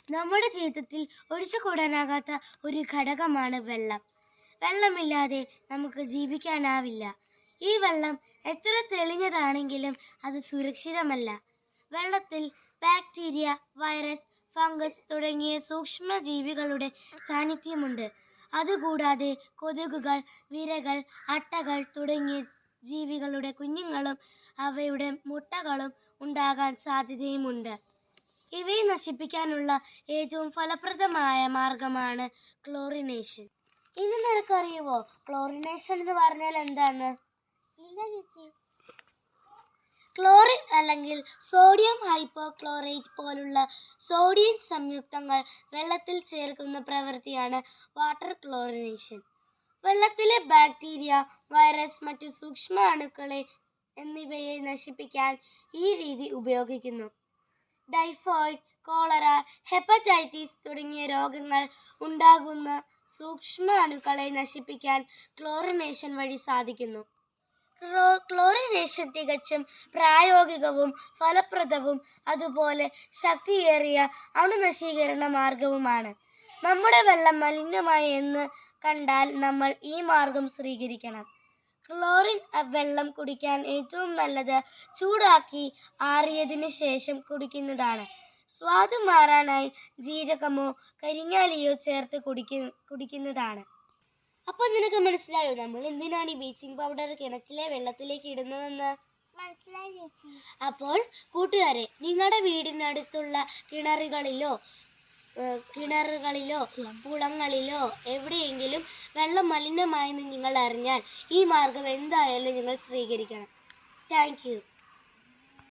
നമ്മുടെ ജീവിതത്തിൽ ഒഴിച്ചുകൂടാനാകാത്ത ഒരു ഘടകമാണ് വെള്ളം. വെള്ളമില്ലാതെ നമുക്ക് ജീവിക്കാനാവില്ല. ഈ വെള്ളം എത്ര തെളിഞ്ഞതാണെങ്കിലും അത് സുരക്ഷിതമല്ല. വെള്ളത്തിൽ ബാക്ടീരിയ, വൈറസ്, ഫംഗസ് തുടങ്ങിയ സൂക്ഷ്മജീവികളുടെ സാന്നിധ്യമുണ്ട്. അതുകൂടാതെ കൊതുകുകൾ, വിരകൾ, അട്ടകൾ തുടങ്ങിയ ജീവികളുടെ കുഞ്ഞുങ്ങളും അവയുടെ മുട്ടകളും ഉണ്ടാകാൻ സാധ്യതയുമുണ്ട്. ഇവയെ നശിപ്പിക്കാനുള്ള ഏറ്റവും ഫലപ്രദമായ മാർഗമാണ് ക്ലോറിനേഷൻ. ഇനി നിനക്കറിയുമോ ക്ലോറിനേഷൻ എന്ന് പറഞ്ഞാൽ എന്താണ്? ഇല്ല ചേച്ചി. ക്ലോറിൻ അല്ലെങ്കിൽ സോഡിയം ഹൈപ്പോക്ലോറേറ്റ് പോലുള്ള സോഡിയം സംയുക്തങ്ങൾ വെള്ളത്തിൽ ചേർക്കുന്ന പ്രവൃത്തിയാണ് വാട്ടർ ക്ലോറിനേഷൻ. വെള്ളത്തിലെ ബാക്ടീരിയ, വൈറസ്, മറ്റു സൂക്ഷ്മ അണുക്കളെ എന്നിവയെ നശിപ്പിക്കാൻ ഈ രീതി ഉപയോഗിക്കുന്നു. ടൈഫോയിഡ്, കോളറ, ഹെപ്പറ്റൈറ്റിസ് തുടങ്ങിയ രോഗങ്ങൾ ഉണ്ടാകുന്ന സൂക്ഷ്മ അണുക്കളെ നശിപ്പിക്കാൻ ക്ലോറിനേഷൻ വഴി സാധിക്കുന്നു. ക്ലോറിനേഷൻ തികച്ചും പ്രായോഗികവും ഫലപ്രദവും അതുപോലെ ശക്തിയേറിയ അണുനശീകരണ മാർഗവുമാണ്. നമ്മുടെ വെള്ളം മലിനമായി എന്ന് കണ്ടാൽ നമ്മൾ ഈ മാർഗം സ്വീകരിക്കണം. ക്ലോറിൻ വെള്ളം കുടിക്കാൻ ഏറ്റവും നല്ലത് ചൂടാക്കി ആറിയതിനു ശേഷം കുടിക്കുന്നതാണ്. സ്വാദ് മാറാനായി ജീരകമോ കരിങ്ങാലിയോ ചേർത്ത് കുടിക്കുന്നതാണ്. അപ്പോൾ നിനക്ക് മനസ്സിലായോ നമ്മൾ എന്തിനാണ് ഈ ബ്ലീച്ചിങ് പൗഡർ കിണറ്റിലെ വെള്ളത്തിലേക്ക് ഇടുന്നതെന്ന്? മനസ്സിലായി ചേച്ചി. അപ്പോൾ കൂട്ടുകാരെ, നിങ്ങളുടെ വീടിനടുത്തുള്ള കിണറുകളിലോ കുളങ്ങളിലോ എവിടെയെങ്കിലും വെള്ളം മലിനമായെന്ന് നിങ്ങൾ അറിഞ്ഞാൽ ഈ മാർഗം എന്തായാലും നിങ്ങൾ സ്വീകരിക്കണം. Thank you.